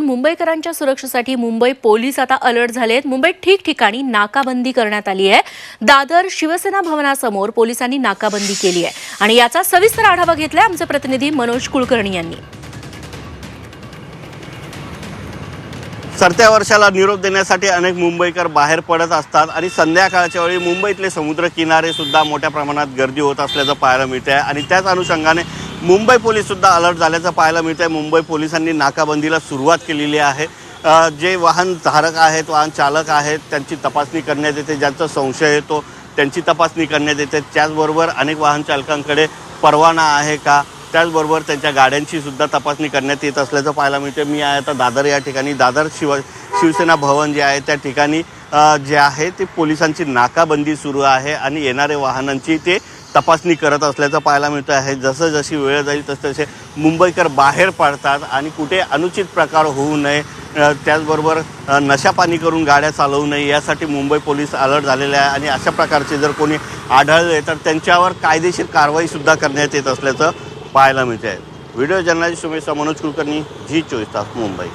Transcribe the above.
मुंबईकरांच्या सुरक्षेसाठी मुंबई पोलीस आता अलर्ट झालेत। मुंबईत ठिकठिकाणी नाकाबंदी करण्यात आली आहे। दादर शिवसेना भवनासमोर पोलिसांनी नाकाबंदी केली आहे आणि याचा सविस्तर आढावा घेतलाय आमचे प्रतिनिधी मनोज कुलकर्णी यांनी। सरत्या वर्षाला निरोप देण्यासाठी अनेक मुंबईकर बाहेर पडत असतात आणि संध्याकाळच्या वेळी मुंबईतले समुद्र किनारे सुद्धा मोठ्या प्रमाणात गर्दी होत असल्याचं पाहायला मिळते आणि त्याच अनुषंगाने मुंबई पोलीस सुद्धा अलर्ट झाल्याचं पाहायला मिळते। मुंबई पोलिसांनी नाकाबंदीला सुरुवात केलेली आहे। जे वाहन धारक आहेत, वाहन चालक आहेत, त्यांची तपासणी करण्यात येते। ज्यांचा संशय येतो त्यांची तपासणी करण्यात येते। त्याचबरोबर अनेक वाहन चालकांकडे परवाना आहे का, त्याचबरोबर त्यांच्या गाड्यांची सुद्धा तपासणी करण्यात येत असल्याचं पाहायला मिळते। मी आहे आता दादर या ठिकाणी। दादर शिवसेना भवन जे आहे त्या ठिकाणी जे आहे ते पोलिसांची नाकाबंदी सुरू आहे आणि येणारे वाहनांची ते तपासणी करत असल्याचं पाहायला मिळतं आहे। जसं जशी वेळ जाईल तसे मुंबईकर बाहेर पडतात आणि कुठे अनुचित प्रकार होऊ नये, त्याचबरोबर नशापानी करून गाड्या चालवू नये यासाठी मुंबई पोलीस अलर्ट झालेले आहे आणि अशा प्रकारचे जर कोणी आढळले तर त्यांच्यावर कायदेशीर कारवाईसुद्धा करण्यात येत असल्याचं पाहायला मिळते आहे। Video journalist Manoj Kulkarni, Zee 24 Taas, Mumbai.